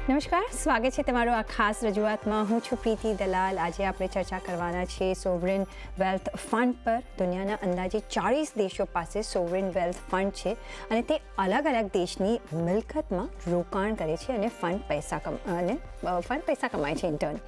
નમસ્કાર, સ્વાગત છે તમારું આ ખાસ રજૂઆતમાં. હું છું પ્રીતિ દલાલ. આજે આપણે ચર્ચા કરવાના છે સોવરેન વેલ્થ ફંડ પર. દુનિયાના અંદાજે 40 દેશો પાસે સોવરેન વેલ્થ ફંડ છે અને તે અલગ અલગ દેશની મિલકતમાં રોકાણ કરે છે અને ફંડ પૈસા કમાય છે ઇન્ટર્ન.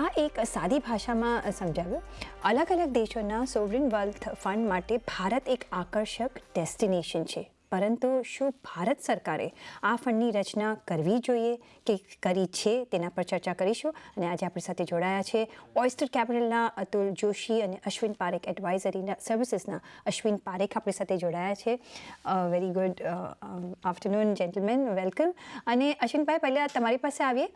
આ એક સાદી ભાષામાં સમજાવ્યું. અલગ અલગ દેશોના સોવરેન વેલ્થ ફંડ માટે ભારત એક આકર્ષક ડેસ્ટિનેશન છે. પરંતુ શું ભારત સરકારે આ ફંડની રચના કરવી જોઈએ કે કરી છે, તેના પર ચર્ચા કરીશું. અને આજે આપણી સાથે જોડાયા છે ઓયસ્ટર કેપિટલના અતુલ જોશી અને અશ્વિન પારેખ એડવાઇઝરીના સર્વિસીસના અશ્વિન પારેખ આપણી સાથે જોડાયા છે. Very good afternoon gentleman, welcome. અને અશ્વિનભાઈ, પહેલાં તમારી પાસે આવીએ.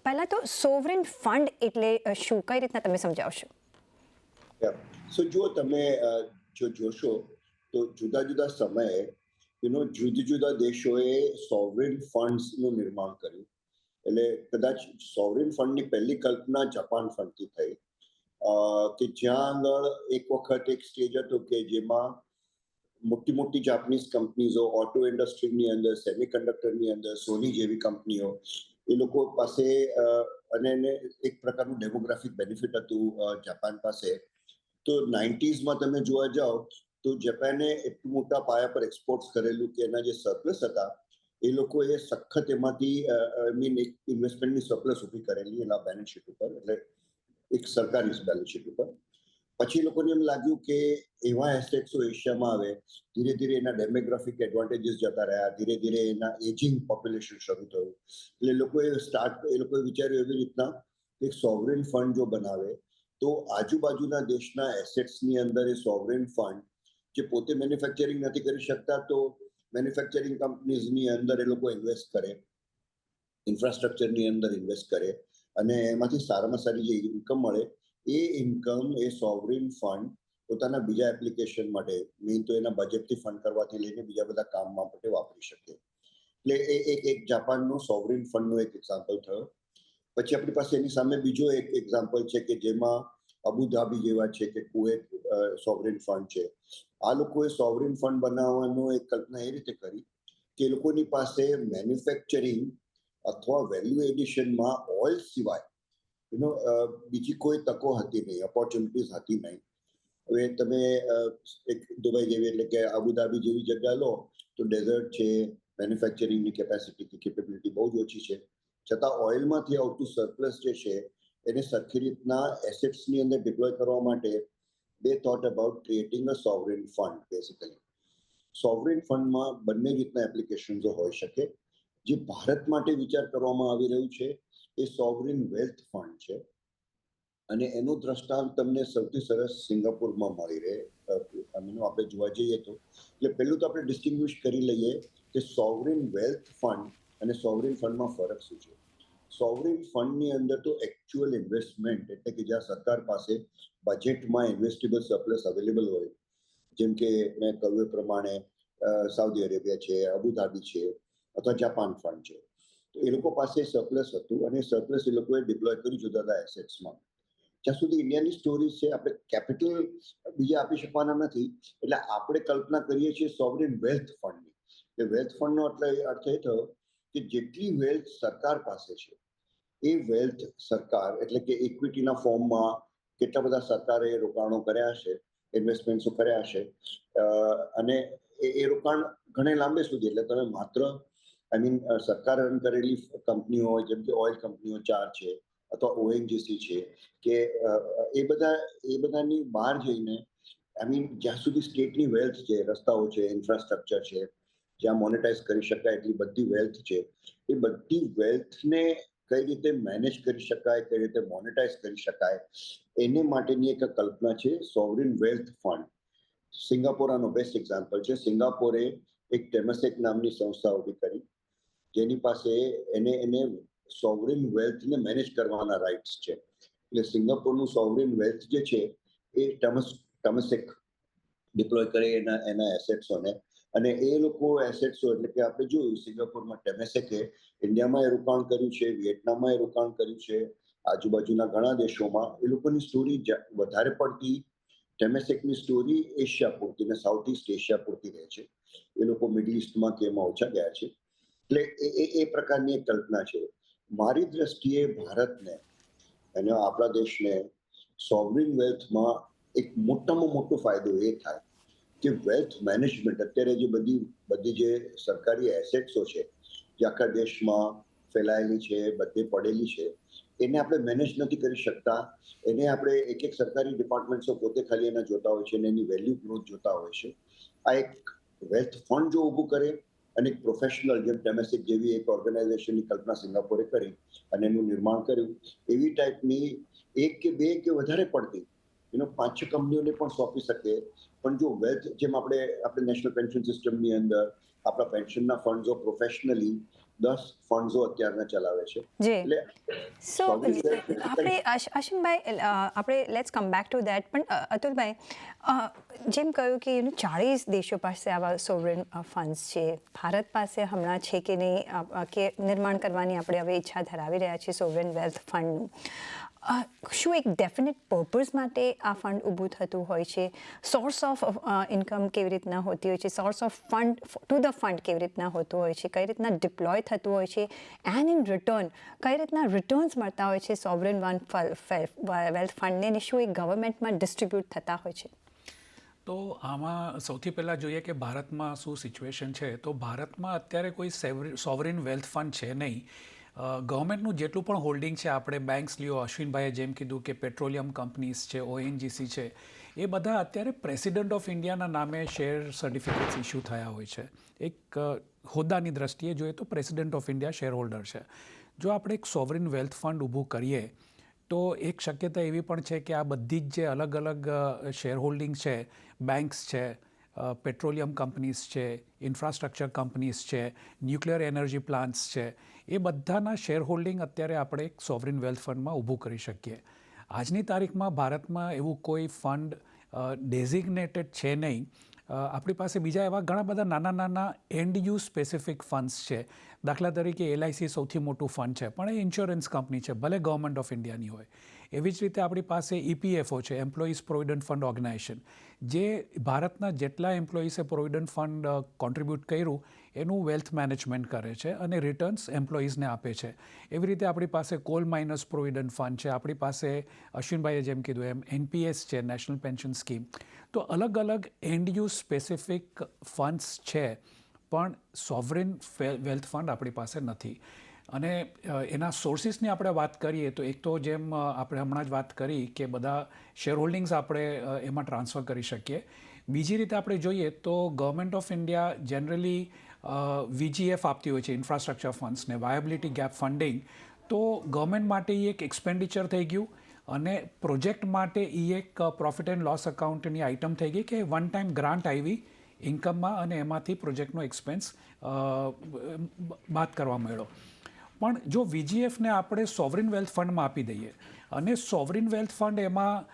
પહેલાં તો સોવરેન ફંડ એટલે શું, કઈ રીતના તમે સમજાવશો? જો તમે જોશો તો જુદા જુદા સમયે જુદા જુદા દેશોએ સોવરેન ફંડ્સનું નિર્માણ કર્યું. એટલે કદાચ સોવરેન ફંડની પહેલી કલ્પના જાપાન ફંડથી થઈ, કે જ્યાં આગળ એક વખત એક સ્ટેજ હતો કે જેમાં મોટી મોટી જાપાનીઝ કંપનીઝો ઓટો ઇન્ડસ્ટ્રીની અંદર, સેમિકન્ડક્ટરની અંદર, સોની જેવી કંપનીઓ, એ લોકો પાસે અને એક પ્રકારનું ડેમોગ્રાફિક બેનિફિટ હતું જાપાન પાસે. તો 90s તમે જોવા જાઓ તો જાપાને એટલું મોટા પાયા પર એક્સપોર્ટ્સ કરેલું કે એના જે સરપ્લસ હતા એ લોકોએ સખત એમાંથી એક ઇન્વેસ્ટમેન્ટની સરપ્લસ ઊભી કરેલી એના બેલેન્સ શીટ ઉપર, એટલે એક સરકારી બેલેન્સ શીટ ઉપર. પછી લોકોને એમ લાગ્યું કે એવા એસેટ્સો એશિયામાં આવે, ધીરે ધીરે એના ડેમોગ્રાફિક એડવાન્ટેજીસ જતા રહ્યા, ધીરે ધીરે એના એજિંગ પોપ્યુલેશન શરૂ થયું. એટલે એ લોકોએ વિચાર્યું એવી રીતના એક સોવરેન ફંડ જો બનાવે તો આજુબાજુના દેશના એસેટ્સની અંદર એ સોવરેન ફંડ જે પોતે મેન્યુફેક્ચરિંગ નથી કરી શકતા તો મેન્યુફેક્ચરિંગ કંપનીઝની અંદર એ લોકો ઇન્વેસ્ટ કરે, ઇન્ફ્રાસ્ટ્રક્ચરની અંદર ઇન્વેસ્ટ કરે, અને એમાંથી સારામાં સારી જે ઇન્કમ મળે એ ઇન્કમ એ સોવરેન ફંડ પોતાના બીજા એપ્લિકેશન માટે, મેઇન તો એના બજેટથી ફંડ કરવાથી લઈને બીજા બધા કામમાં માટે વાપરી શકે. એટલે એક જાપાનનો સોવરેન ફંડનો એક એક્ઝામ્પલ થયો. પછી આપણી પાસે એની સામે બીજો એક એક્ઝામ્પલ છે કે જેમાં અબુધાબી જેવા છે કે કુવેત સોવરેન ફંડ છે. આ લોકોએ સોવરેન ફંડ બનાવવાનો એક કલ્પના એ રીતે કરી કે એ લોકોની પાસે મેન્યુફેક્ચરિંગ અથવા વેલ્યુ એડિશનમાં ઓઇલ સિવાય બીજી કોઈ તકો હતી નહીં, ઓપોર્ચ્યુનિટીઝ હતી નહીં. હવે તમે એક દુબઈ જેવી એટલે કે અબુધાબી જેવી જગ્યા લો તો ડેઝર્ટ છે, મેન્યુફેક્ચરિંગની કેપેબિલિટી બહુ જ ઓછી છે, છતાં ઓઇલમાંથી આવતું સરપ્લસ જે છે એને સરખી રીતના એસેટ્સની અંદર ડિપ્લોય કરવા માટે they thought about creating a sovereign fund basically. Sovereign ફંડમાં બંને રીતના એપ્લિકેશન્સો હોઈ શકે. જે ભારત માટે વિચાર કરવામાં આવી રહ્યું છે એ સોવરેન વેલ્થ ફંડ છે, અને એનું દ્રષ્ટાંત તમને સૌથી સરસ સિંગાપુરમાં મળી રહે. આપણે જોવા જઈએ તો એટલે પહેલું તો આપણે ડિસ્ટિંગ્વિશ કરી લઈએ કે સોવરેન વેલ્થ ફંડ અને સોવરેન ફંડમાં ફરક શું છે. સોવરેન ફંડની અંદર તો એકચ્યુઅલ ઇન્વેસ્ટમેન્ટ, એટલે કે જ્યાં સરકાર પાસે બજેટમાં ઇન્વેસ્ટેબલ સરપ્લસ અવેલેબલ હોય, જેમ કે મેં કહ્યું એ પ્રમાણે સાઉદી અરેબિયા છે, અબુધાબી છે અથવા જાપાન ફંડ છે, તો એ લોકો પાસે સરપ્લસ હતું અને સરપ્લસ એ લોકોએ ડિપ્લોય કર્યું જુદા જુદા એસેટ્સમાં. જ્યાં સુધી ઇન્ડિયાની સ્ટોરી છે, આપણે કેપિટલ બીજા આપી શકવાના નથી, એટલે આપણે કલ્પના કરીએ છીએ સોવરેન વેલ્થ ફંડની. એ વેલ્થ ફંડનો અર્થ એ થયો કે જેટલી વેલ્થ સરકાર પાસે છે એ વેલ્થ સરકાર, એટલે કે ઇક્વિટીના ફોર્મમાં કેટલા બધા સરકારે રોકાણો કર્યા છે, ઇન્વેસ્ટમેન્ટ્સો કર્યા છે, અને એ રોકાણ ઘણે લાંબે સુધી, એટલે તમે માત્ર સરકાર રન કરેલી કંપનીઓ જેમ કે ઓઇલ કંપનીઓ 4 છે અથવા ઓએનજીસી છે કે એ બધાની બહાર જઈને જ્યાં સુધી સ્ટેટની વેલ્થ છે, રસ્તાઓ છે, ઇન્ફ્રાસ્ટ્રક્ચર છે, જ્યાં મોનેટાઇઝ કરી શકાય એટલી બધી વેલ્થ છે, એ બધી વેલ્થને કઈ રીતે મેનેજ કરી શકાય, કઈ રીતે મોનેટાઇઝ કરી શકાય, એને માટેની એક કલ્પના છે સોવરેન વેલ્થ ફંડ. સિંગાપોર આનો બેસ્ટ એક્ઝામ્પલ છે. સિંગાપોરે એક ટેમસેક નામની સંસ્થા ઊભી કરી જેની પાસે એને સોવરેન વેલ્થને મેનેજ કરવાના રાઇટ્સ છે. એટલે સિંગાપોરનું સોવરેન વેલ્થ જે છે એ ટેમસેક ડિપ્લોય કરે એના એસેટ્સોને, અને એ લોકો એસેટ્સો, એટલે કે આપણે જોયું સિંગાપોરમાં ટેમેસેકે ઇન્ડિયામાં એ રોકાણ કર્યું છે, વિયેટનામમાં એ રોકાણ કર્યું છે, આજુબાજુના ઘણા દેશોમાં. એ લોકોની સ્ટોરી વધારે પડતી ટેમેસેકની સ્ટોરી એશિયા પૂરતી ને સાઉથ ઇસ્ટ એશિયા પૂરતી રહે છે. એ લોકો મિડલ ઇસ્ટમાં કે એમાં ઓછા ગયા છે. એટલે એ પ્રકારની એક કલ્પના છે. મારી દ્રષ્ટિએ ભારતને અને આપણા દેશને સોવરિન વેલ્થમાં એક મોટામાં મોટો ફાયદો એ થાય કે વેલ્થ મેનેજમેન્ટ અત્યારે જે બધી બધી જે સરકારી એસેટ્સો છે જે આખા દેશમાં ફેલાયેલી છે, બધે પડેલી છે, એને આપણે મેનેજ નથી કરી શકતા. એને આપણે એક એક સરકારી ડિપાર્ટમેન્ટ્સો પોતે ખાલી એના જોતા હોય છે અને એની વેલ્યુ ગ્રોથ જોતા હોય છે. આ એક વેલ્થ ફંડ જો ઊભું કરે અને એક પ્રોફેશનલ જેમ ટેમેસિક જેવી એક ઓર્ગેનાઇઝેશનની કલ્પના સિંગાપોરે કરી અને એનું નિર્માણ કર્યું, એવી ટાઈપની એક કે બે કે વધારે પડતી 5-6 કંપનીઓને પણ સોંપી શકે. પણ જો વેલ્થ જેમ આપણે નેશનલ પેન્શન સિસ્ટમની અંદર આપણા પેન્શનના ફંડ્સો પ્રોફેશનલી 10 ફંડ્સો અત્યારના ચલાવે છે. જી એટલે સો સોવરિન વેલ્થ આપણે આશિમભાઈ આપણે let's come back to that, પણ અતુલભાઈ જેમ કહ્યું કે 40 દેશો પાસે આવા સોવરેન ફંડ્સ છે, ભારત પાસે હમણાં છે કે નહીં, કે નિર્માણ કરવાની આપણે હવે ઈચ્છા ધરાવી રહ્યા છીએ સોવરેન વેલ્થ ફંડનું. શું એક ડેફિનેટ પર્પઝ માટે આ ફંડ ઊભું થતું હોય છે? સોર્સ ઓફ ઇન્કમ કેવી રીતના હોતી હોય છે? Source of fund to the fund કેવી રીતના હોતું હોય છે? કઈ રીતના ડિપ્લોય થતું હોય છે? એન્ડ ઇન રિટર્ન કઈ રીતના રિટર્ન્સ મળતા હોય છે સોવરેન વેલ્થ ફંડને, અને શું એ ગવર્મેન્ટમાં ડિસ્ટ્રીબ્યુટ થતા હોય છે? તો આમાં સૌથી પહેલાં જોઈએ કે ભારતમાં શું સિચ્યુએશન છે. તો ભારતમાં અત્યારે કોઈ સોવરિન વેલ્થ ફંડ છે નહીં. ગવર્મેન્ટનું જેટલું પણ હોલ્ડિંગ છે, આપણે બેંક્સ લ્યો, અશ્વિનભાઈએ જેમ કીધું કે પેટ્રોલિયમ કંપનીઝ છે, ONGC છે, એ બધા અત્યારે પ્રેસિડન્ટ ઓફ ઇન્ડિયાના નામે શેર સર્ટિફિકેટ્સ ઇસ્યુ થયા હોય છે. એક હોદ્દાની દ્રષ્ટિએ જોઈએ તો president of India share holder છે. જો આપણે એક સોવરિન વેલ્થ ફંડ ઊભું કરીએ તો એક શક્યતા એવી પણ છે કે આ બધી જ જે અલગ અલગ શેર હોલ્ડિંગ છે, બેંક્સ છે, પેટ્રોલિયમ કંપનીઝ છે, ઇન્ફ્રાસ્ટ્રક્ચર કંપનીઝ છે, ન્યુક્લિયર એનર્જી પ્લાન્ટ્સ છે, એ બધાના શેર હોલ્ડિંગ અત્યારે આપણે એક સોવરિન વેલ્થ ફંડમાં ઊભું કરી શકીએ. આજની તારીખમાં ભારતમાં એવું કોઈ ફંડ ડેઝિગ્નેટેડ છે નહીં. આપણી પાસે બીજા એવા ઘણા બધા નાના નાના એન્ડ યુઝ સ્પેસિફિક ફંડ્સ છે. દાખલા તરીકે LIC સૌથી મોટું ફંડ છે, પણ એ ઇન્સ્યોરન્સ કંપની છે, ભલે ગવર્મેન્ટ ઓફ ઇન્ડિયાની હોય. એવી જ રીતે આપણી પાસે EPFO છે, એમ્પ્લોઈઝ પ્રોવિડન્ટ ફંડ ઓર્ગેનાઇઝેશન, જે ભારતના જેટલા એમ્પ્લોઈઝે પ્રોવિડન્ટ ફંડ કોન્ટ્રીબ્યુટ કર્યું એનું વેલ્થ મેનેજમેન્ટ કરે છે અને રિટર્ન્સ એમ્પ્લોઈઝને આપે છે. એવી રીતે આપણી પાસે કોલ માઇનર્સ પ્રોવિડન્ટ ફંડ છે, આપણી પાસે અશ્વિનભાઈએ જેમ કીધું એમ NPS છે, નેશનલ પેન્શન સ્કીમ. તો અલગ અલગ એન્ડ યુઝ સ્પેસિફિક ફંડ્સ છે, પણ સોવરિન વેલ્થ ફંડ આપણી પાસે નથી. અને એના સોર્સિસની આપણે વાત કરીએ તો એક તો જેમ આપણે હમણાં જ વાત કરી કે બધા શેર હોલ્ડિંગ્સ આપણે એમાં ટ્રાન્સફર કરી શકીએ. બીજી રીતે આપણે જોઈએ તો government of India generally VGF આપતી હોય છે, ઇન્ફ્રાસ્ટ્રક્ચર ફંડ્સને, વાયબિલિટી ગેપ ફંડિંગ. તો ગવર્મેન્ટ માટે એ એક એક્સપેન્ડિચર થઈ ગયું અને પ્રોજેક્ટ માટે એ એક પ્રોફિટ એન્ડ લોસ અકાઉન્ટની આઇટમ થઈ ગઈ કે વન ટાઈમ ગ્રાન્ટ આવી ઇન્કમમાં અને એમાંથી પ્રોજેક્ટનો એક્સપેન્સ બાદ કરવા મળ્યો. પણ જો VGFને આપણે સોવરિન વેલ્થ ફંડમાં આપી દઈએ અને સોવરિન વેલ્થ ફંડ એમાં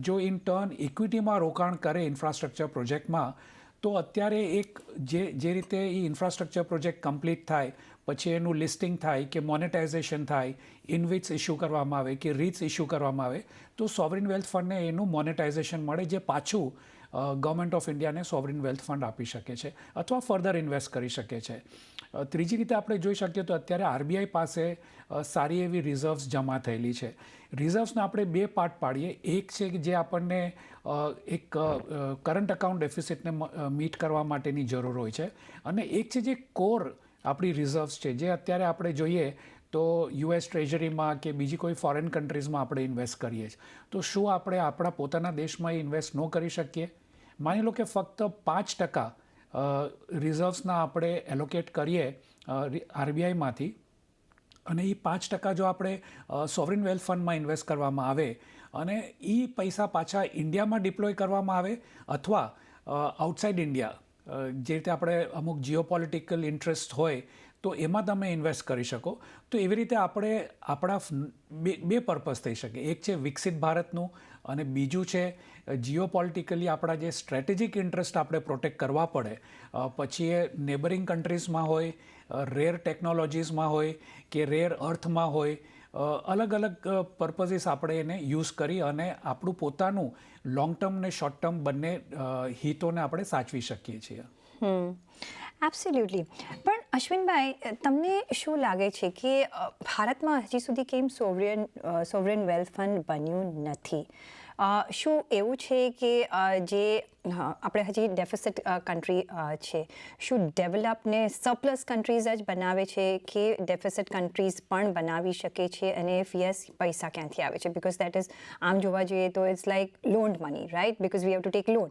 જો ઇન ટર્ન ઇક્વિટીમાં રોકાણ કરે ઇન્ફ્રાસ્ટ્રક્ચર પ્રોજેક્ટમાં, તો અત્યારે એક જે રીતે એ ઇન્ફ્રાસ્ટ્રક્ચર પ્રોજેક્ટ કમ્પ્લીટ થાય પછી એનું લિસ્ટિંગ થાય કે મોનેટાઇઝેશન થાય, ઇનવિટ્સ ઇસ્યુ કરવામાં આવે કે રીટ્સ ઇસ્યુ કરવામાં આવે, તો સોવરિન વેલ્થ ફંડને એનું મોનેટાઇઝેશન મળે, જે પાછું ગવર્મેન્ટ ઓફ ઇન્ડિયાને સોવરિન વેલ્થ ફંડ આપી શકે છે અથવા ફર્ધર ઇન્વેસ્ટ કરી શકે છે. ત્રીજી રીતે આપણે જોઈ શકીએ તો અત્યારે RBI પાસે સારી એવી રિઝર્વ્સ જમા થયેલી છે. રિઝર્વ્સને આપણે બે પાર્ટ પાડીએ. એક છે કે જે આપણને એક કરંટ અકાઉન્ટ ડેફિસિટને મીટ કરવા માટેની જરૂર હોય છે, અને એક છે જે કોર આપણી રિઝર્વ્સ છે, જે અત્યારે આપણે જોઈએ તો US ટ્રેઝરીમાં કે બીજી કોઈ ફોરેન કન્ટ્રીઝમાં આપણે ઇન્વેસ્ટ કરીએ છીએ. તો શું આપણે આપણા પોતાના દેશમાં એ ઇન્વેસ્ટ ન કરી શકીએ? માની લો કે ફક્ત 5% રિઝર્વ્સના આપણે એલોકેટ કરીએ RBIમાંથી, અને એ 5% જો આપણે સોવરિન વેલ્થ ફંડમાં ઇન્વેસ્ટ કરવામાં આવે અને એ પૈસા પાછા ઇન્ડિયામાં ડિપ્લોય કરવામાં આવે અથવા આઉટસાઇડ ઇન્ડિયા, જે રીતે આપણે અમુક જીઓપોલિટિકલ ઇન્ટરેસ્ટ હોય તો એમાં તમે ઇન્વેસ્ટ કરી શકો. તો એવી રીતે આપણે આપણા બે પર્પઝ થઈ શકે. એક છે વિકસિત ભારતનું અને બીજું છે જીઓપોલિટિકલી આપણા જે સ્ટ્રેટેજિક ઇન્ટરેસ્ટ આપણે પ્રોટેક્ટ કરવા પડે, પછી એ નેબરિંગ કન્ટ્રીઝમાં હોય, રેર ટેકનોલોજીસમાં હોય કે રેર અર્થમાં હોય, અલગ અલગ પર્પઝીસ આપણે એને યુઝ કરી અને આપણું પોતાનું લોંગ ટર્મ ને શોર્ટ ટર્મ બંને હિતોને આપણે સાચવી શકીએ છીએ. એબ્સોલ્યુટલી. પણ અશ્વિનભાઈ, તમને શું લાગે છે કે ભારતમાં હજી સુધી કેમ સોવરેન વેલ્થ ફંડ બન્યું નથી? શું એવું છે કે જે આપણે હજી ડેફિસિટ કન્ટ્રી છે, શું ડેવલપને સરપ્લસ કન્ટ્રીઝ જ બનાવે છે કે ડેફિસિટ કન્ટ્રીઝ પણ બનાવી શકે છે? અને ઇફ યસ, પૈસા ક્યાંથી આવે છે? બિકોઝ દેટ ઇઝ, આમ જોવા જોઈએ તો it's like loaned money, right? Because we have to take loan.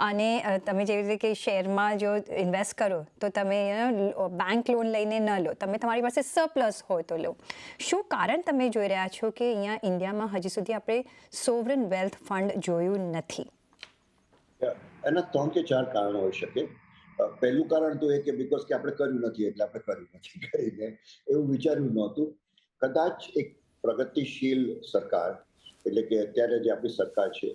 અને તમે જેવી રીતે કે શેરમાં જો ઇન્વેસ્ટ કરો તો તમે બેંક લોન લઈને ન લો, તમે તમારી પાસે સરપ્લસ હોય તો લો. શું કારણ તમે જોઈ રહ્યા છો કે અહીંયા ઇન્ડિયામાં હજી સુધી આપણે સોવરેન વેલ્થ ફંડ જોયું નથી? એના 3 કે 4 કારણો હોઈ શકે. પહેલું કારણ તો એ કે બીકોઝ કે આપણે કર્યું નથી એટલે આપણે કર્યું નથી કરીને એવું વિચાર્યું નહોતું. કદાચ એક પ્રગતિશીલ સરકાર, એટલે કે અત્યારે જે આપણી સરકાર છે,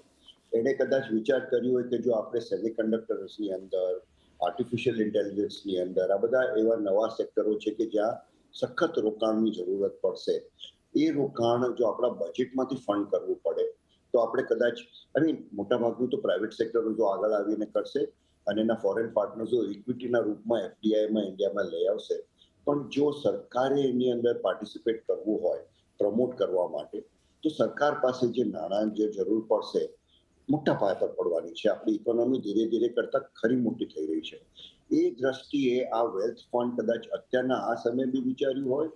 એણે કદાચ વિચાર કર્યો હોય કે જો આપણે સેમિકન્ડક્ટર્સની અંદર, આર્ટિફિશિયલ ઇન્ટેલિજન્સની અંદર, આ બધા એવા નવા સેક્ટરો છે કે જ્યાં સખત રોકાણની જરૂરત પડશે. એ રોકાણ જો આપણા બજેટમાંથી ફંડ કરવું પડે તો આપણે કદાચ, મોટાભાગનું તો પ્રાઇવેટ સેક્ટરો જો આગળ આવીને કરશે અને એના ફોરેન પાર્ટનર્સો ઇક્વિટીના રૂપમાં એફડીઆઈમાં ઇન્ડિયામાં લઈ આવશે. પણ જો સરકારે એની અંદર પાર્ટિસિપેટ કરવું હોય પ્રમોટ કરવા માટે, તો સરકાર પાસે જે નાણાં જે જરૂર પડશે મોટા પાયા પર પડવાની છે. આપણી ઇકોનોમી ધીરે ધીરે કરતાં ખરી મોટી થઈ રહી છે. એ દ્રષ્ટિએ આ વેલ્થ ફંડ કદાચ અત્યારના આ સમય બી વિચાર્યું હોય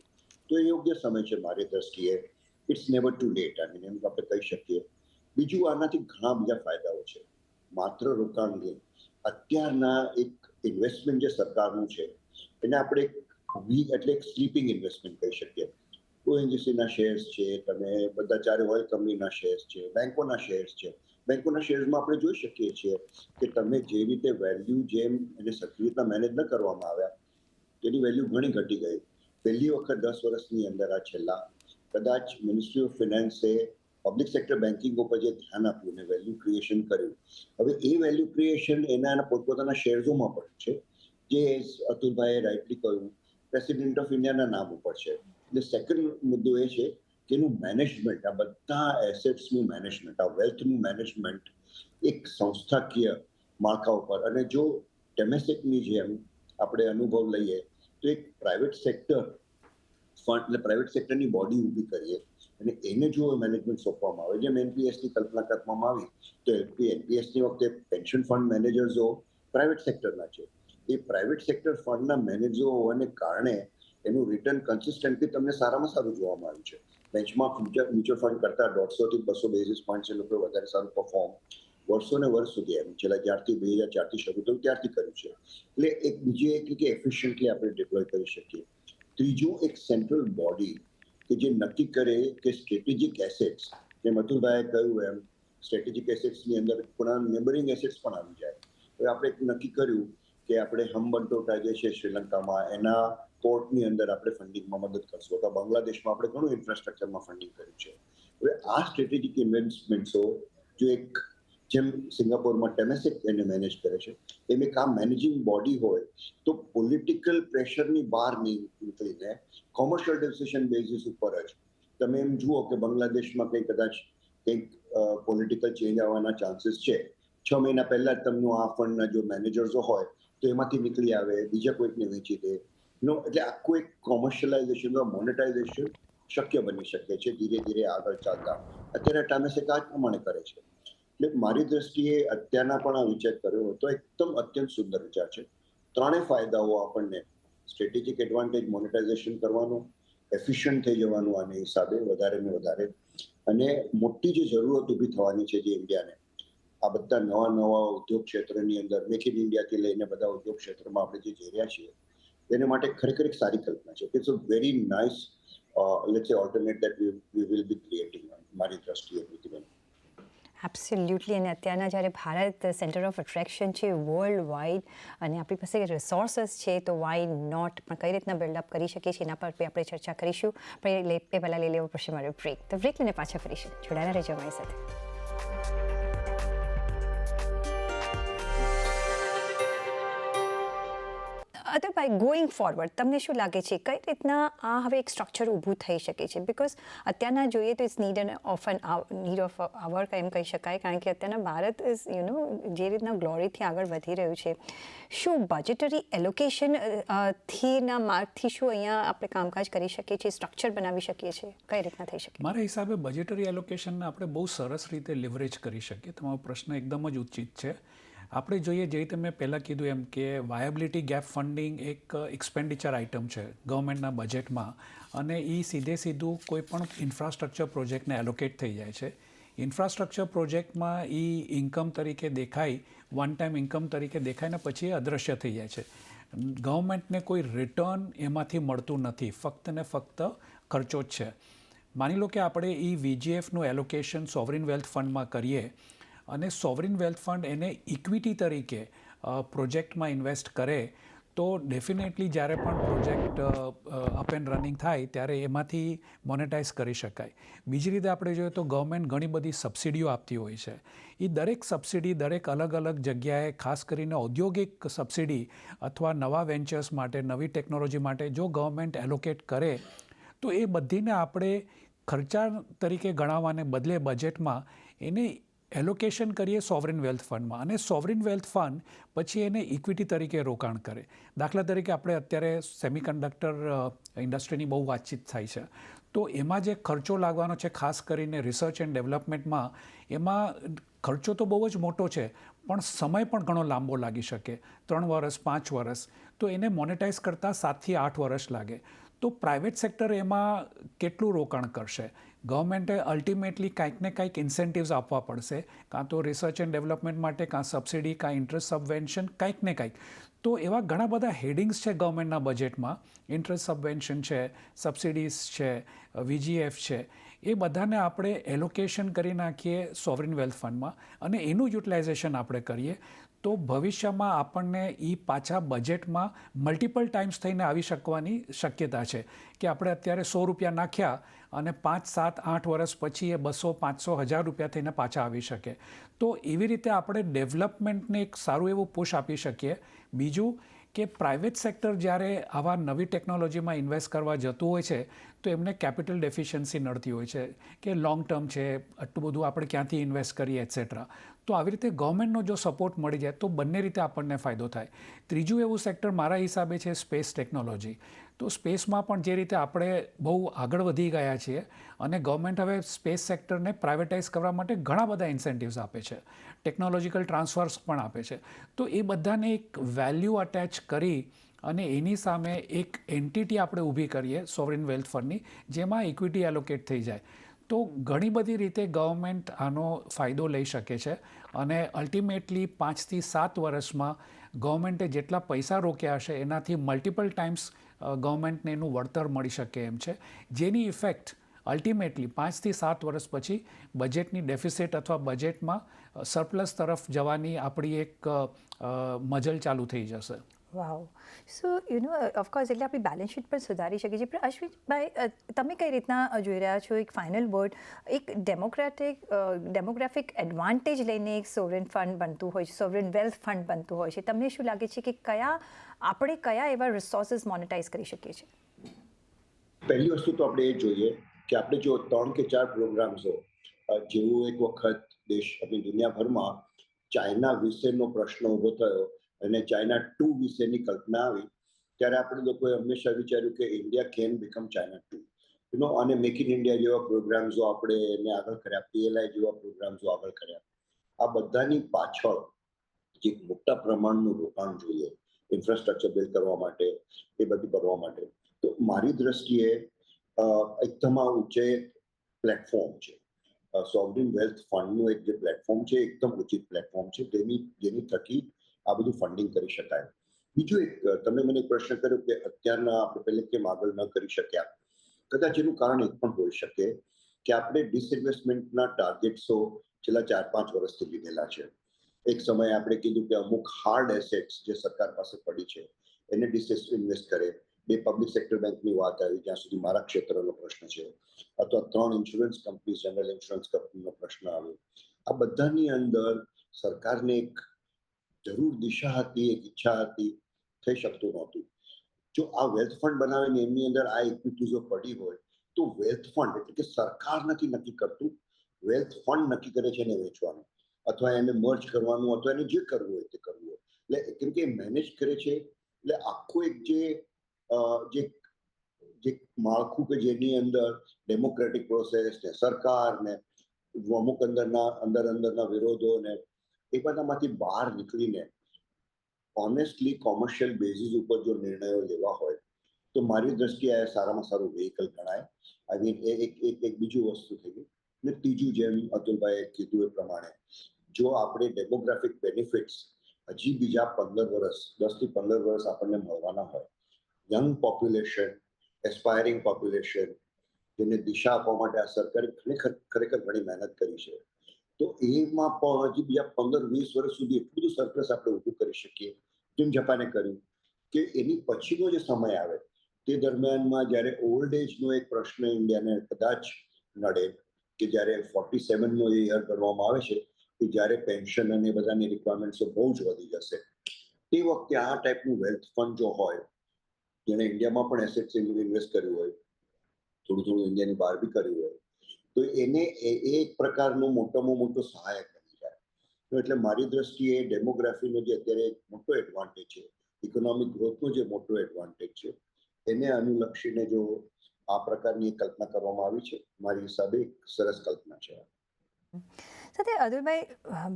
તો એ યોગ્ય સમય છે મારી દ્રષ્ટિએ. ઇટ્સ નેવર ટુ લેટ, એમ આપણે કહી શકીએ. બીજું, આનાથી ઘણા બીજા ફાયદાઓ છે. માત્ર રોકાણ નહીં, અત્યારના એક ઇન્વેસ્ટમેન્ટ જે સરકારનું છે એને આપણે એટલે એક સ્લીપિંગ ઇન્વેસ્ટમેન્ટ કહી શકીએ. ઓએનજીસીના શેર્સ છે, તમે બધા ચારે ઓઇલ કંપનીના શેર્સ છે, બેંકોના શેર્સ છે. બેંકોના શેર્સમાં આપણે જોઈ શકીએ છીએ કે તમે જે રીતે વેલ્યુ જેમ એને સરખી રીતના મેનેજ ન કરવામાં આવ્યા, તેની વેલ્યુ ઘણી ઘટી ગઈ. પહેલી વખત 10 વર્ષની અંદર આ છેલ્લા કદાચ મિનિસ્ટ્રી ઓફ ફિનાન્સે પબ્લિક સેક્ટર બેન્કિંગ ઉપર જે ધ્યાન આપ્યું ને વેલ્યુ ક્રિએશન કર્યું, હવે એ વેલ્યુ ક્રિએશન એના પોતપોતાના શેર્સોમાં પણ છે, જે અતુલભાઈએ રાઇટલી કહ્યું પ્રેસિડેન્ટ ઓફ ઇન્ડિયાના નામ ઉપર છે. એટલે સેકન્ડ મુદ્દો એ છે કે એનું મેનેજમેન્ટ, આ બધા એસેટ્સનું મેનેજમેન્ટ, આ વેલ્થનું મેનેજમેન્ટ એક સંસ્થાકીય માળખા ઉપર, અને જો ટેમેસેકની જેમ આપણે અનુભવ લઈએ તો એક પ્રાઇવેટ સેક્ટર ફંડ, એટલે પ્રાઇવેટ સેક્ટરની બોડી ઊભી કરીએ અને એને જો મેનેજમેન્ટ સોંપવામાં આવે, જેમ એનપીએસની કલ્પના કરવામાં આવી, તો એનપીએસની વખતે પેન્શન ફંડ મેનેજર્સો પ્રાઇવેટ સેક્ટરના છે. એ પ્રાઇવેટ સેક્ટર ફંડના મેનેજરો હોવાને કારણે એનું રિટર્ન કન્સિસ્ટન્ટલી તમને સારામાં સારું જોવામાં આવ્યું છે. બેન્ચમાર્ક મ્યુચ્યુઅલ ફંડ કરતાં 150 થી 200 બેઝિસ પોઈન્ટ એ લોકોએ વધારે સારું પરફોર્મ વર્ષોને વર્ષ સુધી એમ છેલ્લા જ્યારથી 2004થી શરૂ થયું ત્યારથી કર્યું છે. એટલે એક બીજી એક કે એફિશિયન્ટલી આપણે ડિપ્લોય કરી શકીએ. ત્રીજું, એક સેન્ટ્રલ બોડી કે જે નક્કી કરે કે સ્ટ્રેટેજિક એસેટ્સ, જેમ અતુલભાઈએ કહ્યું એમ સ્ટ્રેટેજિક એસેટ્સની અંદર ઘણા નેબરિંગ એસેટ્સ પણ આવી જાય. હવે આપણે એક નક્કી કર્યું કે આપણે હમ્બનટોટા જે છે શ્રીલંકામાં, એના પોર્ટની અંદર આપણે ફંડિંગમાં મદદ કરશું, અથવા બાંગ્લાદેશમાં આપણે ઘણું ઇન્ફ્રાસ્ટ્રક્ચરમાં ફંડિંગ કર્યું છે. હવે આ સ્ટ્રેટેજિક ઇન્વેસ્ટમેન્ટ્સો જો એક, જેમ સિંગાપોરમાં ટેમેસેક એને મેનેજ કરે છે, એમ એક આ મેનેજિંગ બોડી હોય તો પોલિટિકલ પ્રેશરની બહાર નીકળીને કોમર્શિયલ ડિસિઝન બેઝિસ ઉપર જ તમે એમ જુઓ કે બાંગ્લાદેશમાં કંઈક પોલિટિકલ ચેન્જ આવવાના ચાન્સીસ છે. 6 મહિના પહેલા જ તમને આ ફંડના જો મેનેજર્સો હોય તો એમાંથી નીકળી આવે, બીજા કોઈકને વેચી દે. એટલે આખું એક કોમર્શિયલાઇઝેશન અથવા મોનેટાઇઝેશન શક્ય બની શકે છે ધીરે ધીરે આગળ ચાલતા. અત્યારે ટામેસેક આ જ પ્રમાણે કરે છે. એટલે મારી દ્રષ્ટિએ અત્યારના પણ આ વિચાર કર્યો તો એકદમ અત્યંત સુંદર વિચાર છે. ત્રણેય ફાયદાઓ આપણને, સ્ટ્રેટેજિક એડવાન્ટેજ મોનેટાઇઝેશન કરવાનું, એફિશિયન્ટ થઈ જવાનું આની હિસાબે વધારે ને વધારે, અને મોટી જે જરૂરત ઊભી થવાની છે જે ઇન્ડિયાને, આ બધા નવા ઉદ્યોગ ક્ષેત્રની અંદર, મેક ઇન ઇન્ડિયાથી લઈને બધા ઉદ્યોગ ક્ષેત્રમાં આપણે જે જઈ રહ્યા છીએ, એને માટે ખરેખર એક સારી કલ્પના છે. It's a very nice let's say alternate that we will be creating, મારી દ્રષ્ટિએ. એબ્સોલ્યુટલી. અને અત્યારના જ્યારે ભારત સેન્ટર ઓફ અટ્રેક્શન છે વર્લ્ડ વાઇડ, અને આપણી પાસે રિસોર્સિસ છે, તો વાય નોટ, પણ કઈ રીતના બિલ્ડઅપ કરી શકીએ છીએ એના પર બી આપણે ચર્ચા કરીશું. પણ એ પહેલાં લઈ લેવો પડશે મારો બ્રેક. તો બ્રેક લઈને પાછા ફરીશું. જોડાયેલા રહેજો અમારી સાથે. અતરભાઈ, ગોઈંગ ફોરવર્ડ તમને શું લાગે છે કઈ રીતના આ હવે એક સ્ટ્રક્ચર ઊભું થઈ શકે છે? બિકોઝ અત્યારના જોઈએ તો ઇટ્સ નીડ નીડ ઓફ આવર એમ કહી શકાય, કારણ કે અત્યારના ભારત ઇઝ જે રીતના ગ્લોરીથી આગળ વધી રહ્યું છે, શું બજેટરી એલોકેશન થીના માર્ગથી શું અહીંયા આપણે કામકાજ કરી શકીએ છીએ, સ્ટ્રક્ચર બનાવી શકીએ છીએ, કઈ રીતના થઈ શકે? મારા હિસાબે બજેટરી એલોકેશનને આપણે બહુ સરસ રીતે લિવરેજ કરી શકીએ. તમારો પ્રશ્ન એકદમ જ ઉચિત છે. આપણે જોઈએ જે રીતે મેં પહેલાં કીધું એમ કે વાયબિલિટી ગેપ ફંડિંગ એક એક્સપેન્ડિચર આઇટમ છે ગવર્મેન્ટના બજેટમાં, અને એ સીધું કોઈ પણ ઇન્ફ્રાસ્ટ્રક્ચર પ્રોજેક્ટને એલોકેટ થઈ જાય છે. ઇન્ફ્રાસ્ટ્રક્ચર પ્રોજેક્ટમાં એ ઇન્કમ તરીકે દેખાય, વન ટાઈમ ઇન્કમ તરીકે દેખાય ને પછી એ અદૃશ્ય થઈ જાય છે. ગવર્મેન્ટને કોઈ રિટર્ન એમાંથી મળતું નથી, ફક્ત ને ફક્ત ખર્ચો જ છે. માની લો કે આપણે એ VGFનું એલોકેશન સોવરિન વેલ્થ ફંડમાં કરીએ અને સોવરિન વેલ્થ ફંડ એને ઇક્વિટી તરીકે પ્રોજેક્ટમાં ઇન્વેસ્ટ કરે તો ડેફિનેટલી જ્યારે પણ પ્રોજેક્ટ અપ એન્ડ રનિંગ થાય ત્યારે એમાંથી મોનેટાઇઝ કરી શકાય. બીજી રીતે આપણે જોઈએ તો ગવર્મેન્ટ ઘણી બધી સબસિડીઓ આપતી હોય છે. એ દરેક સબસિડી દરેક અલગ અલગ જગ્યાએ, ખાસ કરીને ઔદ્યોગિક સબસિડી અથવા નવા વેન્ચર્સ માટે, નવી ટેકનોલોજી માટે જો ગવર્મેન્ટ એલોકેટ કરે તો એ બધીને આપણે ખર્ચા તરીકે ગણાવવાને બદલે બજેટમાં એને એલોકેશન કરીએ સોવરિન વેલ્થ ફંડમાં, અને સોવરિન વેલ્થ ફંડ પછી એને ઇક્વિટી તરીકે રોકાણ કરે. દાખલા તરીકે આપણે અત્યારે સેમિકન્ડક્ટર ઇન્ડસ્ટ્રીની બહુ વાતચીત થાય છે, તો એમાં જે ખર્ચો લાગવાનો છે ખાસ કરીને રિસર્ચ એન્ડ ડેવલપમેન્ટમાં, એમાં ખર્ચો તો બહુ જ મોટો છે પણ સમય પણ ઘણો લાંબો લાગી શકે, 3 વર્ષ 5 વર્ષ, તો એને મોનેટાઇઝ કરતાં 7 થી 8 વર્ષ લાગે. તો પ્રાઇવેટ સેક્ટર એમાં કેટલું રોકાણ કરશે? ગવર્મેન્ટે અલ્ટિમેટલી કાંઈક ને કાંઈક ઇન્સેન્ટિવ્સ આપવા પડશે, કાં તો રિસર્ચ એન્ડ ડેવલપમેન્ટ માટે, કાં સબસિડી, કાં ઇન્ટરેસ્ટ સબવેન્શન, કાંઈક ને કાંઈક. તો એવા ઘણા બધા હેડિંગ્સ છે ગવર્મેન્ટના બજેટમાં, ઇન્ટરેસ્ટ સબવેન્શન છે, સબસિડીઝ છે, VGF છે, એ બધાને આપણે એલોકેશન કરી નાખીએ સોવરિન વેલ્થ ફંડમાં અને એનું યુટિલાઇઝેશન આપણે કરીએ તો ભવિષ્યમાં આપણને એ પાછા બજેટમાં મલ્ટિપલ ટાઈમ્સ થઈને આવી શકવાની શક્યતા છે કે આપણે અત્યારે 100 રૂપિયા નાખ્યા અને 5, 7, 8 વર્ષ પછી એ 200, 500, 1000 રૂપિયા થઈને પાછા આવી શકે. તો એવી રીતે આપણે ડેવલપમેન્ટને એક સારું એવું પુશ આપી શકીએ. બીજું કે પ્રાઇવેટ સેક્ટર જ્યારે આવા નવી ટેકનોલોજીમાં ઇન્વેસ્ટ કરવા જતું હોય છે તો એમને કેપિટલ ડેફિશિયન્સી નડતી હોય છે કે લોંગ ટર્મ છે, આટલું બધું આપણે ક્યાંથી ઇન્વેસ્ટ કરીએ એટસેટ્રા. તો આવી રીતે ગવર્મેન્ટનો જો સપોર્ટ મળી જાય તો બંને રીતે આપણને ફાયદો થાય. ત્રીજું એવું સેક્ટર મારા હિસાબે છે સ્પેસ ટેકનોલોજી. તો સ્પેસમાં પણ જે રીતે આપણે બહુ આગળ વધી ગયા છીએ અને ગવર્મેન્ટ હવે સ્પેસ સેક્ટરને પ્રાઇવેટાઇઝ કરવા માટે ઘણા બધા ઇન્સેન્ટિવ્સ આપે છે, ટેકનોલોજીકલ ટ્રાન્સફર્સ પણ આપે છે. તો એ બધાને એક વેલ્યુ અટેચ કરી અને એની સામે એક એન્ટિટી આપણે ઊભી કરીએ સોવરિન વેલ્થ ફંડની, જેમાં ઇક્વિટી એલોકેટ થઈ જાય, તો ઘણી બધી રીતે ગવર્મેન્ટ આનો ફાયદો લઈ શકે છે અને અલ્ટિમેટલી 5 થી 7 વર્ષમાં ગવર્મેન્ટે જેટલા પૈસા રોક્યા હશે એનાથી મલ્ટિપલ ટાઈમ્સ ગવર્મેન્ટને એનું વળતર મળી શકે એમ છે, જેની ઇફેક્ટ અલ્ટિમેટલી 5 થી 7 વર્ષ પછી બજેટની ડેફિસિટ અથવા બજેટમાં સરપ્લસ તરફ જવાની આપણી એક મજલ ચાલુ થઈ જશે. વાવ. સો ઓફકોર્સ એટલે આપણી બેલેન્સ શીટ પણ સુધારી શકીએ છીએ. પણ અશ્વિનભાઈ, તમે કઈ રીતના જોઈ રહ્યા છો એક ફાઇનલ વર્ડ, એક ડેમોગ્રાફિક એડવાન્ટેજ લઈને એક સોવરિન ફંડ બનતું હોય છે, સોવરિન વેલ્થ ફંડ બનતું હોય છે, તમને શું લાગે છે કે આપણે કયા એવા રિસોર્સિસ મોનેટાઇઝ કરી શકીએ છીએ? પહેલી વસ્તુ તો આપણે એ જોઈએ કે આપણે જો 3 કે 4 પ્રોગ્રામ્સો જેવું એક વખત દેશ અને દુનિયાભરમાં ચાઇના વિશેનો પ્રશ્ન ઊભો થયો અને ચાઇના 2 વિશેની કલ્પના આવી ત્યારે આપણે લોકોએ હંમેશા વિચાર્યું કે ઇન્ડિયા કેન બીકમ ચાઇના 2. અને મેક ઇન ઇન્ડિયા જેવા પ્રોગ્રામ્સો આપણે એને આગળ કર્યા, PLI જેવા પ્રોગ્રામ્સો આગળ કર્યા. આ બધાની પાછળ જે મોટા પ્રમાણનું રોકાણ જોઈએ ઇન્ફ્રાસ્ટ્રક્ચર બિલ્ડ કરવા માટે, એ બધું કરવા માટે. તો મારી દ્રષ્ટિએ એકદમ આ ઊંચે પ્લેટફોર્મ છે. સોવરિન વેલ્થ ફંડનું એક જે પ્લેટફોર્મ છે એકદમ ઉચિત પ્લેટફોર્મ છે, જેની થકી આ બધું ફંડિંગ કરી શકાય. બીજું એક તમે મને પ્રશ્ન કર્યો કે અત્યારના આપણે પહેલે કેમ આગળ ન કરી શક્યા. કદાચ એનું કારણ એક પણ હોઈ શકે કે આપણે ડિસઇન્વેસ્ટમેન્ટના ટાર્ગેટ્સો છેલ્લા 4-5 વર્ષથી લીધેલા છે. એક સમયે આપણે કીધું કે અમુક હાર્ડ એસેટ્સ જે સરકાર પાસે પડી છે એને ડિસઇન્વેસ્ટ કરે. 2 પબ્લિક સેક્ટર બેંકની વાત આવી, જ્યાં સુધી મારા ક્ષેત્રનો પ્રશ્ન છે, અથવા 3 ઇન્સ્યોરન્સ કંપની, જનરલ ઇન્સ્યોરન્સ કંપનીનો પ્રશ્ન આવ્યો. આ બધાની અંદર સરકારને એક જરૂર દિશા હતી, એક ઈચ્છા હતી, થઈ શકતું નહોતું. જો આ વેલ્થ ફંડ બનાવીને એમની અંદર આ ઇક્વિટીઝો પડી હોય તો વેલ્થ ફંડ એટલે કે સરકાર નથી નક્કી કરતું, વેલ્થ ફંડ નક્કી કરે છે એને વેચવાનું અથવા એને મર્જ કરવાનું અથવા એને જે કરવું હોય તે કરવું હોય. એટલે કેમ કે મેનેજ કરે છે એટલે આખું એક જે જે માળખું કે જેની અંદર ડેમોક્રેટિક પ્રોસેસ ને સરકાર ને અમુક અંદરના વિરોધો ને એ બધામાંથી બહાર નીકળીને ઓનેસ્ટલી કોમર્શિયલ બેઝિસ ઉપર જો નિર્ણયો લેવા હોય તો મારી દ્રષ્ટિએ આ સારામાં સારું વ્હીકલ ગણાય. આઈ મીન એક બીજું વસ્તુ થઈ ગઈ. ને ત્રીજું, જેમ અતુલભાઈએ કીધું એ પ્રમાણે જો આપણે ડેમોગ્રાફિક બેનિફિટ્સ હજી બીજા 15 વર્ષ 10 થી 15 વર્ષ આપણને મળવાના હોય, યંગ પોપ્યુલેશન, એસ્પાયરિંગ પોપ્યુલેશન, જેને દિશા આપવા માટે આ સરકારે ખરેખર ઘણી મહેનત કરી છે, તો એમાં પણ હજી બીજા 15-20 વર્ષ સુધી એટલું બધું સરપ્લસ આપણે ઊભું કરી શકીએ જેમ જાપાને કર્યું કે એની પછીનો જે સમય આવે તે દરમિયાનમાં જ્યારે ઓલ્ડ એજનો એક પ્રશ્ન ઇન્ડિયાને કદાચ નડે કે જ્યારે 47નો યર કરવામાં આવે છે કે જ્યારે પેન્શન અને બધાની રિક્વાયરમેન્ટ્સો બહુ જ વધી જશે, તે વખતે આ ટાઈપનું વેલ્થ ફંડ જો હોય, જેણે ઇન્ડિયામાં પણ એસેટ્સ ઇન્વેસ્ટ કર્યું હોય, થોડું ઇન્ડિયાની બહાર બી કર્યું હોય, તો એને એક પ્રકારનું મોટામાં મોટો સહાયક બની જાય. તો એટલે મારી દ્રષ્ટિએ ડેમોગ્રાફીનો જે અત્યારે મોટો એડવાન્ટેજ છે, ઇકોનોમિક ગ્રોથનો જે મોટો એડવાન્ટેજ છે, એને અનુલક્ષીને જો આ પ્રકારની કલ્પના કરવામાં આવી છે, મારી હિસાબે એક સરસ કલ્પના છે. સાથે અતુલભાઈ,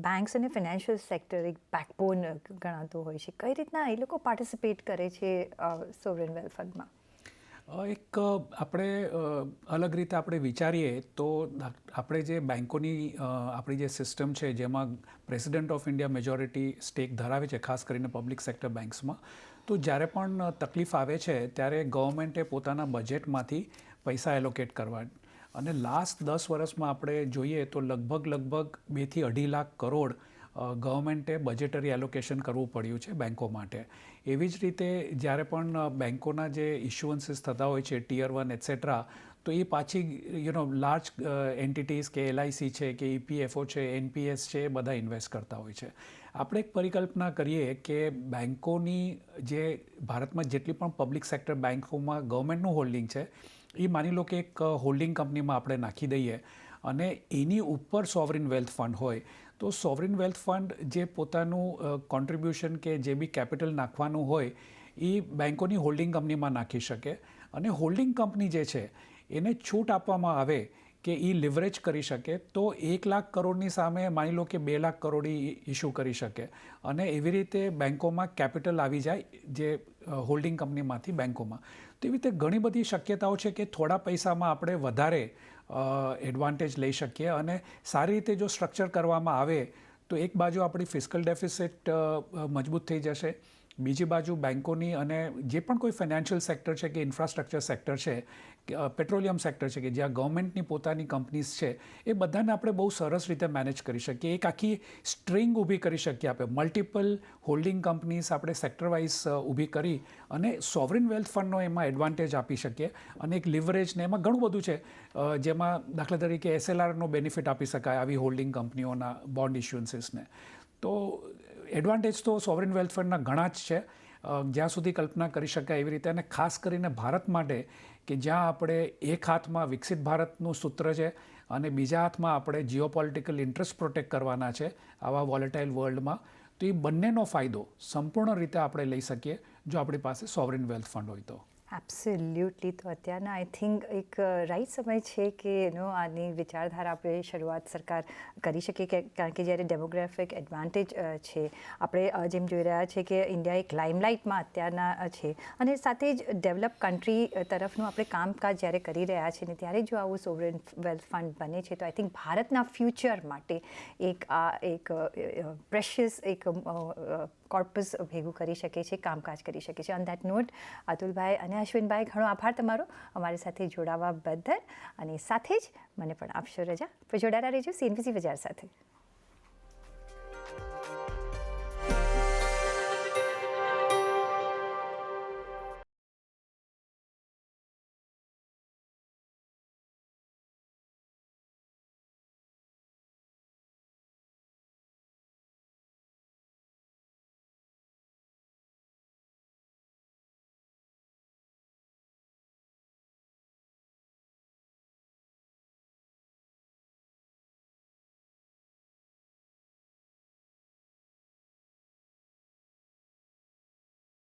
બેંક્સ અને ફિનાન્શિયલ સેક્ટર એક બેકબોન ગણાતું હોય છે. કઈ રીતના એ લોકો પાર્ટિસિપેટ કરે છે સોવરેન વેલ્થ ફંડમાં? એક આપણે અલગ રીતે આપણે વિચારીએ તો આપણે જે બેન્કોની આપણી જે સિસ્ટમ છે જેમાં president of India majority stack ધરાવે છે, ખાસ કરીને પબ્લિક સેક્ટર બેન્ક્સમાં, તો જ્યારે પણ તકલીફ આવે છે ત્યારે ગવર્મેન્ટે પોતાના બજેટમાંથી પૈસા એલોકેટ કરવા, અને લાસ્ટ 10 વર્ષમાં આપણે જોઈએ તો લગભગ 2 થી 2.5 લાખ કરોડ ગવર્મેન્ટે બજેટરી એલોકેશન કરવું પડ્યું છે બેન્કો માટે. એવી જ રીતે જ્યારે પણ બેન્કોના જે ઇશ્યુઅન્સીસ થતા હોય છે ટિયર 1 એટસેટ્રા, તો એ પાછી લાર્જ એન્ટિટીઝ કે LIC છે કે EPFO છે, NPS છે, એ બધા ઇન્વેસ્ટ કરતા હોય છે. આપણે એક પરિકલ્પના કરીએ કે બેન્કોની જે ભારતમાં જેટલી પણ પબ્લિક સેક્ટર બેન્કોમાં ગવર્મેન્ટનું હોલ્ડિંગ છે એ માની લો કે એક હોલ્ડિંગ કંપનીમાં આપણે નાખી દઈએ અને એની ઉપર સોવરિન વેલ્થ ફંડ હોય, તો સોવરિન વેલ્થ ફંડ જે પોતાનું કોન્ટ્રીબ્યુશન કે જે બી કેપિટલ નાખવાનું હોય એ બેન્કોની હોલ્ડિંગ કંપનીમાં નાખી શકે, અને હોલ્ડિંગ કંપની જે છે એને છૂટ આપવામાં આવે કે એ લિવરેજ કરી શકે, તો 1 લાખ કરોડની સામે માની લો કે 2 લાખ કરોડ ઇસ્યુ કરી શકે, અને એવી રીતે બેન્કોમાં કેપિટલ આવી જાય જે હોલ્ડિંગ કંપનીમાંથી બેન્કોમાં. તો એવી રીતે ઘણી બધી શક્યતાઓ છે કે થોડા પૈસામાં આપણે વધારે એડવાન્ટેજ લઈ શકીએ, અને સારી રીતે જો સ્ટ્રક્ચર કરવામાં આવે તો એક બાજુ આપણી ફિસ્કલ ડેફિસિટ મજબૂત થઈ જશે, બીજી બાજુ બેન્કોની અને જે પણ કોઈ ફાઇનાન્શિયલ સેક્ટર છે કે ઇન્ફ્રાસ્ટ્રક્ચર સેક્ટર છે, પેટ્રોલિયમ સેક્ટર છે કે જ્યાં ગવર્મેન્ટની પોતાની કંપનીઝ છે, એ બધાને આપણે બહુ સરસ રીતે મેનેજ કરી શકીએ. એક આખી સ્ટ્રિંગ ઊભી કરી શકીએ આપણે, મલ્ટિપલ હોલ્ડિંગ કંપનીઝ આપણે સેક્ટર વાઇઝ ઊભી કરી અને સોવરિન વેલ્થ ફંડનો એમાં એડવાન્ટેજ આપી શકીએ, અને એક લિવરેજ ને એમાં ઘણું બધું છે જેમાં દાખલા તરીકે SLRનો બેનિફિટ આપી શકાય આવી હોલ્ડિંગ કંપનીઓના બોન્ડ ઇશ્યુઅન્સીસને. તો એડવાન્ટેજ તો સોવરિન વેલ્થ ફંડના ઘણા જ છે જ્યાં સુધી કલ્પના કરી શકાય એવી રીતે, અને ખાસ કરીને ભારત માટે કે જ્યાં આપણે એક હાથમાં વિકસિત ભારતનું સૂત્ર છે અને બીજા હાથમાં આપણે જીઓપોલિટિકલ ઇન્ટરેસ્ટ પ્રોટેક્ટ કરવાના છે આવા વોલેટાઇલ વર્લ્ડમાં, તો એ બંનેનો ફાયદો સંપૂર્ણ રીતે આપણે લઈ શકીએ જો આપણી પાસે સોવરિન વેલ્થ ફંડ હોય તો. એબ્સોલ્યુટલી. તો અત્યારના આઈ થિંક એક રાઈટ સમય છે કે આની વિચારધારા આપણે શરૂઆત સરકાર કરી શકીએ, કારણ કે જ્યારે ડેમોગ્રાફિક એડવાન્ટેજ છે, આપણે જેમ જોઈ રહ્યા છે કે ઇન્ડિયા એક લાઇમલાઇટમાં અત્યારના છે, અને સાથે જ ડેવલપ કન્ટ્રી તરફનું આપણે કામકાજ જ્યારે કરી રહ્યા છીએ ને ત્યારે જો આવું સોવરેન વેલ્થ ફંડ બને છે તો આઈ થિંક ભારતના ફ્યુચર માટે એક પ્રેશિયસ એક કોર્પસ ભેગું કરી શકે છે, કામકાજ કરી શકે છે. ઓન દેટ નોટ, અતુલભાઈ અને અશ્વિનભાઈ, ઘણો આભાર તમારો અમારી સાથે જોડાવા બદલ, અને સાથે જ મને પણ આપશો રજા. જોડાયેલા રહેજો CNBC બજાર સાથે.